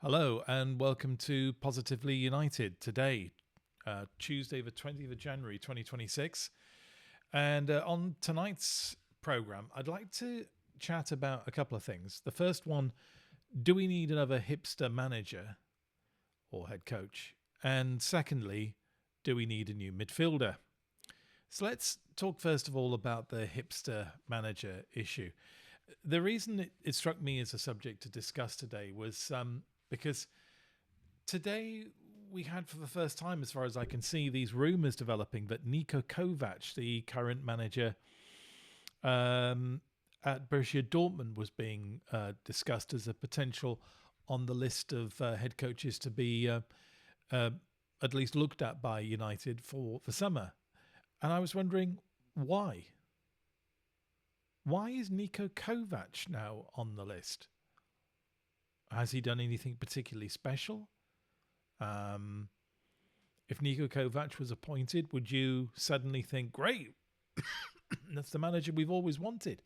Hello and welcome to Positively United. Today, Tuesday the 20th of January 2026. And on tonight's programme, I'd like to chat about a couple of things. The first one, do we need another hipster manager or head coach? And secondly, do we need a new midfielder? So let's talk first of all about the hipster manager issue. The reason it struck me as a subject to discuss today was because today we had, for the first time, as far as I can see, these rumours developing that NikoKovač, the current manager at Borussia Dortmund, was being discussed as a potential on the list of head coaches to be at least looked at by United for summer. And I was wondering, why? Why is NikoKovač now on the list? Has he done anything particularly special? If NikoKovač was appointed, would you suddenly think, great, that's the manager we've always wanted?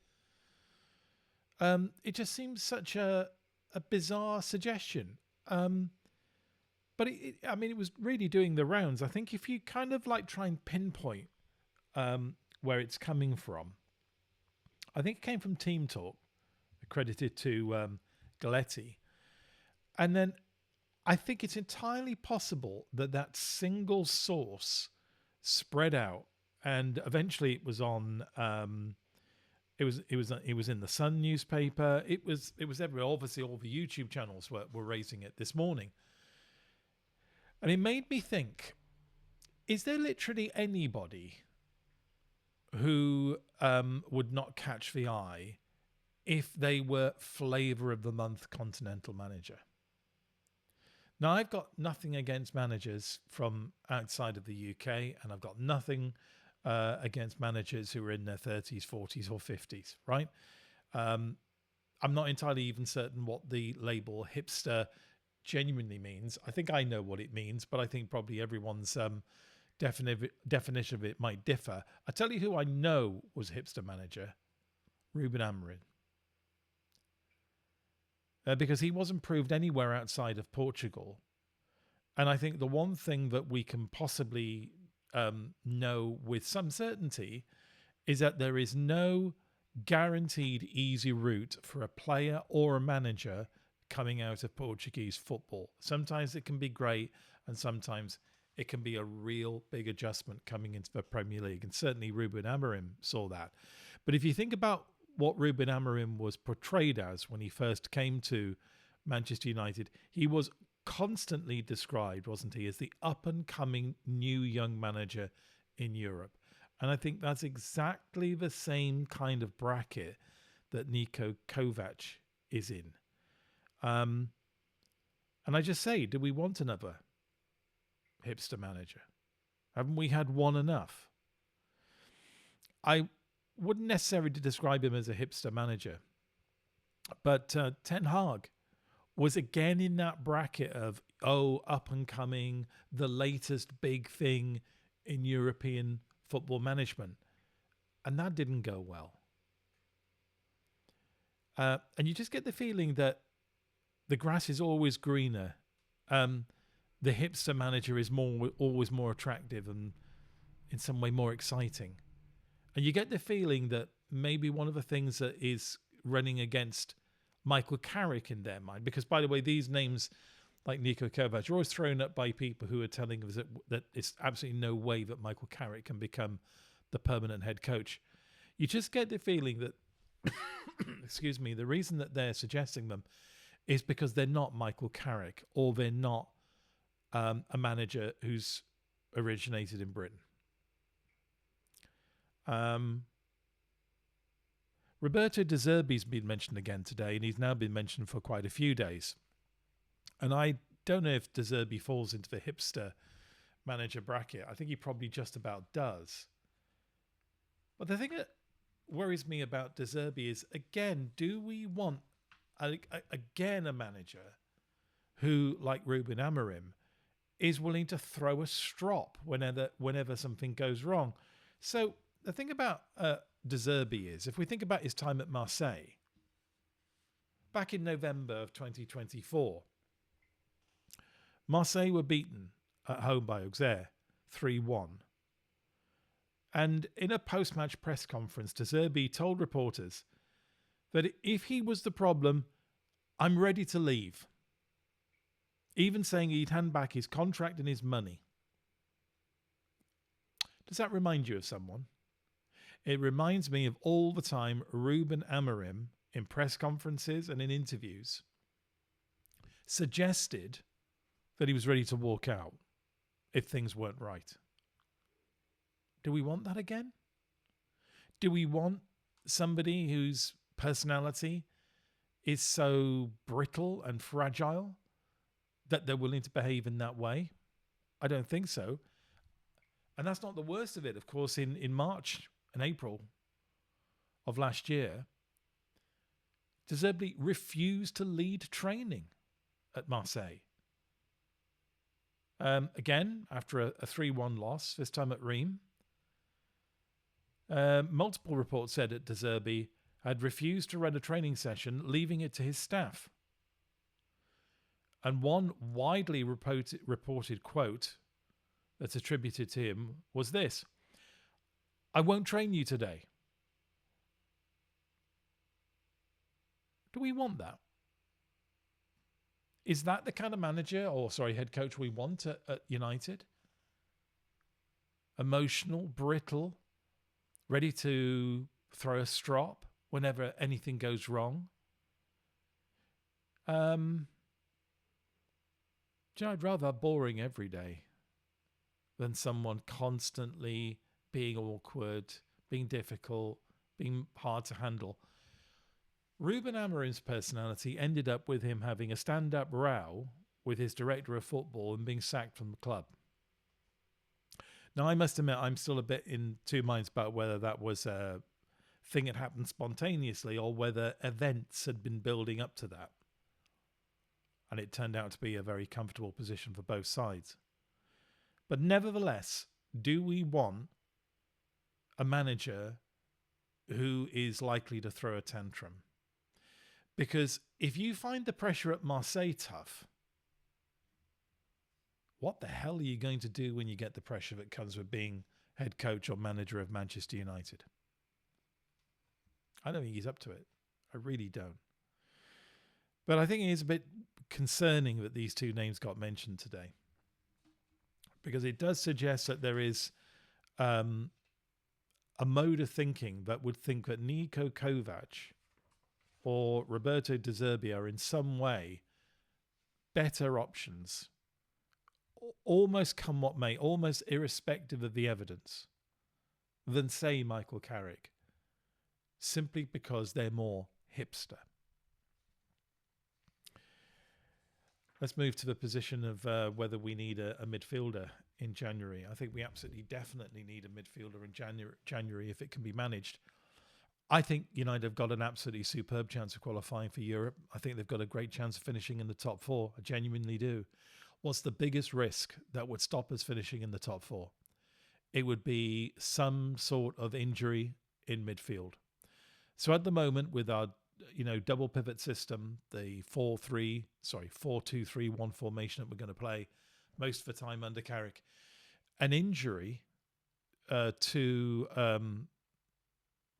It just seems such a bizarre suggestion. But it was really doing the rounds. I think if you kind of like try and pinpoint where it's coming from, I think it came from Team Talk, accredited to Galletti. And then I think it's entirely possible that that single source spread out, and eventually it was on. It was in the Sun newspaper. It was everywhere. Obviously, all the YouTube channels were raising it this morning, and it made me think: is there literally anybody who would not catch the eye if they were flavour of the month continental manager? Now, I've got nothing against managers from outside of the UK, and I've got nothing against managers who are in their 30s, 40s or 50s, right? I'm not entirely even certain what the label hipster genuinely means. I think I know what it means, but I think probably everyone's definition of it might differ. I tell you who I know was hipster manager, Ruben Amorim. Because he wasn't proved anywhere outside of Portugal. And I think the one thing that we can possibly know with some certainty is that there is no guaranteed easy route for a player or a manager coming out of Portuguese football. Sometimes it can be great, and sometimes it can be a real big adjustment coming into the Premier League. And certainly Ruben Amorim saw that. But if you think about what Ruben Amorim was portrayed as when he first came to Manchester United, he was constantly described, wasn't he, as the up-and-coming new young manager in Europe. And I think that's exactly the same kind of bracket that NikoKovač is in. And I just say, do we want another hipster manager? Haven't we had one enough? I wouldn't necessarily describe him as a hipster manager, but Ten Hag was again in that bracket of, up and coming, the latest big thing in European football management. And that didn't go well. And you just get the feeling that the grass is always greener. The hipster manager is always more attractive and in some way more exciting. And you get the feeling that maybe one of the things that is running against Michael Carrick in their mind, because, by the way, these names like NikoKovač are always thrown up by people who are telling us that it's absolutely no way that Michael Carrick can become the permanent head coach. You just get the feeling that, excuse me, the reason that they're suggesting them is because they're not Michael Carrick, or they're not a manager who's originated in Britain. Roberto Zerbi's been mentioned again today, and he's now been mentioned for quite a few days. And I don't know if Zerbi falls into the hipster manager bracket. I think he probably just about does. But the thing that worries me about Zerbi is, again, do we want a manager who, like Ruben Amorim, is willing to throw a strop whenever something goes wrong? So the thing about Zerbi is, if we think about his time at Marseille, back in November of 2024, Marseille were beaten at home by Auxerre 3-1. And in a post-match press conference, Zerbi told reporters that if he was the problem, I'm ready to leave. Even saying he'd hand back his contract and his money. Does that remind you of someone? It reminds me of all the time Ruben Amorim in press conferences and in interviews suggested that he was ready to walk out if things weren't right. Do we want that again? Do we want somebody whose personality is so brittle and fragile that they're willing to behave in that way? I don't think so. And that's not the worst of it. Of course, in March and April of last year, Zerbi refused to lead training at Marseille. Again, after a 3-1 loss, this time at Reims. Multiple reports said that Zerbi had refused to run a training session, leaving it to his staff. And one widely reported quote that's attributed to him was this: "I won't train you today." Do we want that? Is that the kind of head coach we want at United? Emotional, brittle, ready to throw a strop whenever anything goes wrong? I'd rather boring every day than someone constantly being awkward, being difficult, being hard to handle. Ruben Amorim's personality ended up with him having a stand-up row with his director of football and being sacked from the club. Now, I must admit, I'm still a bit in two minds about whether that was a thing that happened spontaneously or whether events had been building up to that. And it turned out to be a very comfortable position for both sides. But nevertheless, do we want a manager who is likely to throw a tantrum? Because if you find the pressure at Marseille tough, what the hell are you going to do when you get the pressure that comes with being head coach or manager of Manchester United? I don't think he's up to it. I really don't. But I think it is a bit concerning that these two names got mentioned today, because it does suggest that there is a mode of thinking that would think that NikoKovač or Roberto De Zerbi are in some way better options, almost come what may, almost irrespective of the evidence, than, say, Michael Carrick, simply because they're more hipster. Let's move to the position of whether we need a midfielder in January. I think we absolutely definitely need a midfielder in January if it can be managed. I think United have got an absolutely superb chance of qualifying for Europe. I think they've got a great chance of finishing in the top four. I genuinely do. What's the biggest risk that would stop us finishing in the top four? It would be some sort of injury in midfield. So at the moment, with our double pivot system, the 4-2-3-1 formation that we're going to play most of the time under Carrick, an injury to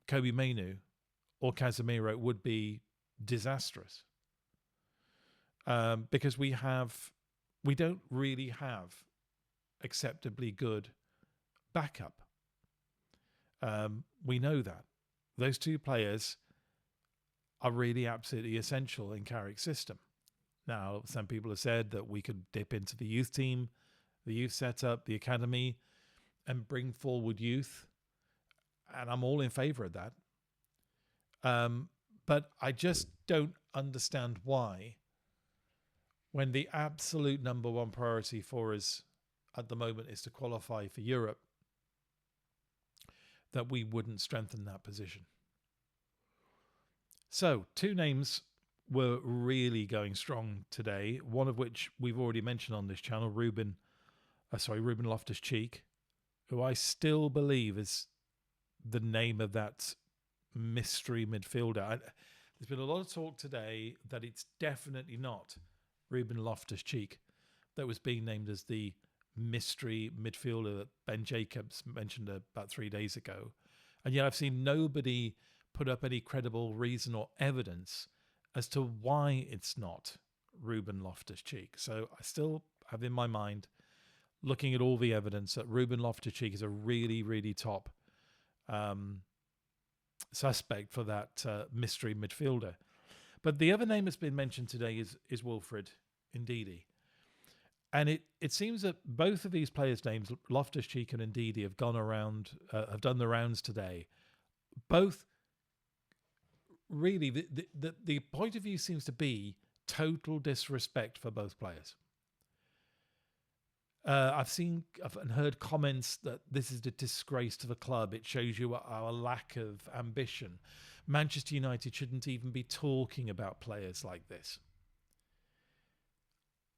Kobe Mainu or Casemiro would be disastrous, because we don't really have acceptably good backup. We know that those two players are really absolutely essential in Carrick's system. Now, some people have said that we could dip into the youth team, the youth setup, the academy, and bring forward youth. And I'm all in favour of that. But I just don't understand why, when the absolute number one priority for us at the moment is to qualify for Europe, that we wouldn't strengthen that position. So, two names were really going strong today, one of which we've already mentioned on this channel, Ruben Loftus-Cheek, who I still believe is the name of that mystery midfielder. There's been a lot of talk today that it's definitely not Ruben Loftus-Cheek, that was being named as the mystery midfielder that Ben Jacobs mentioned about 3 days ago. And yet I've seen nobody put up any credible reason or evidence as to why it's not Ruben Loftus-Cheek. So I still have in my mind, looking at all the evidence, that Ruben Loftus-Cheek is a really, really top suspect for that mystery midfielder. But the other name that's been mentioned today is Wilfred Ndidi. And it seems that both of these players' names, Loftus-Cheek and Ndidi, have gone around, have done the rounds today. Both, really, the point of view seems to be total disrespect for both players. I've seen and heard comments that this is a disgrace to the club. It shows you our lack of ambition. Manchester United shouldn't even be talking about players like this.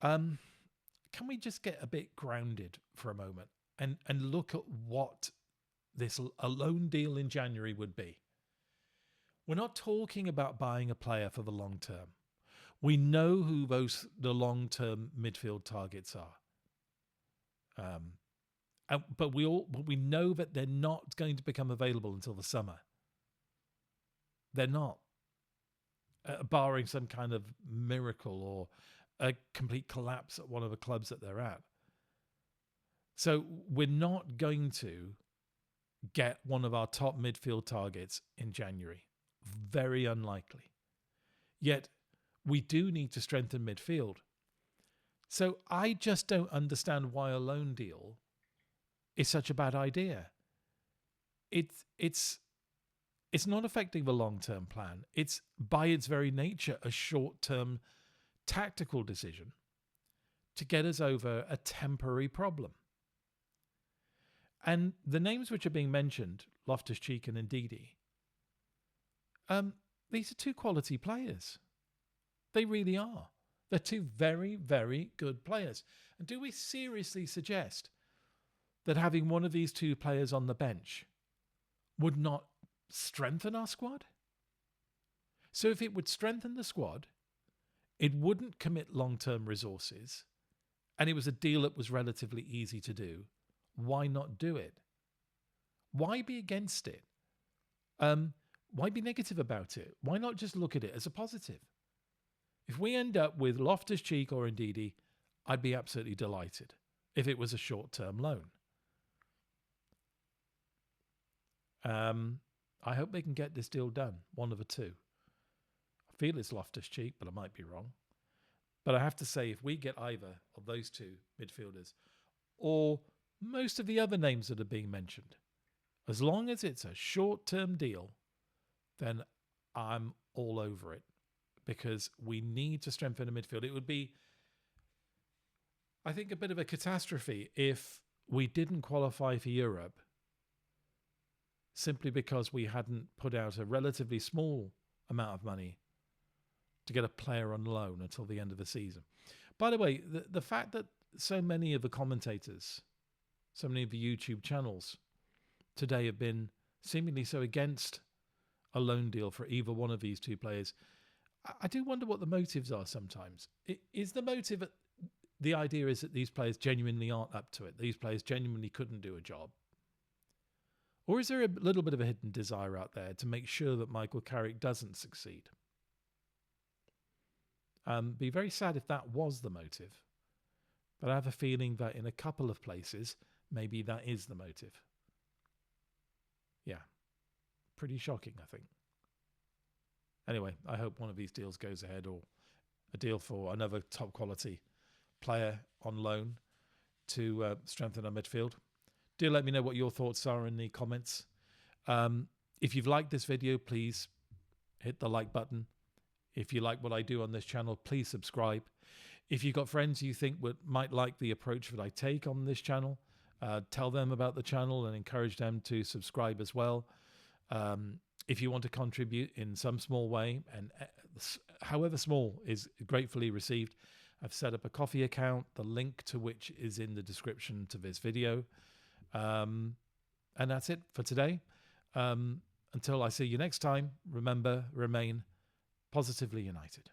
Can we just get a bit grounded for a moment and look at what a loan deal in January would be? We're not talking about buying a player for the long term. We know who the long-term midfield targets are. But we know that they're not going to become available until the summer. They're not, barring some kind of miracle or a complete collapse at one of the clubs that they're at. So we're not going to get one of our top midfield targets in January. Very unlikely. Yet we do need to strengthen midfield. So I just don't understand why a loan deal is such a bad idea. It's not affecting the long-term plan. It's by its very nature a short-term tactical decision to get us over a temporary problem. And the names which are being mentioned, Loftus-Cheek and Ndidi, these are two quality players. They really are. They're two very, very good players. And do we seriously suggest that having one of these two players on the bench would not strengthen our squad? So if it would strengthen the squad, it wouldn't commit long-term resources, and it was a deal that was relatively easy to do, why not do it? Why be against it? Why be negative about it? Why not just look at it as a positive? If we end up with Loftus-Cheek or Ndidi, I'd be absolutely delighted if it was a short-term loan. I hope they can get this deal done, one of the two. I feel it's Loftus-Cheek, but I might be wrong. But I have to say, if we get either of those two midfielders or most of the other names that are being mentioned, as long as it's a short-term deal, then I'm all over it, because we need to strengthen the midfield. It would be, I think, a bit of a catastrophe if we didn't qualify for Europe simply because we hadn't put out a relatively small amount of money to get a player on loan until the end of the season. By the way, the fact that so many of the commentators, so many of the YouTube channels today have been seemingly so against a loan deal for either one of these two players, I do wonder what the motives are sometimes. Is the motive, the idea is that these players genuinely aren't up to it? These players genuinely couldn't do a job? Or is there a little bit of a hidden desire out there to make sure that Michael Carrick doesn't succeed? Be very sad if that was the motive. But I have a feeling that in a couple of places, maybe that is the motive. Yeah. Pretty shocking, I think. Anyway, I hope one of these deals goes ahead, or a deal for another top quality player on loan to strengthen our midfield. Do let me know what your thoughts are in the comments. If you've liked this video, please hit the like button. If you like what I do on this channel, please subscribe. If you've got friends you think might like the approach that I take on this channel, tell them about the channel and encourage them to subscribe as well. If you want to contribute in some small way, and however small is gratefully received, I've set up a Coffee account, the link to which is in the description to this video. And that's it for today. Until I see you next time, remember, remain positively united.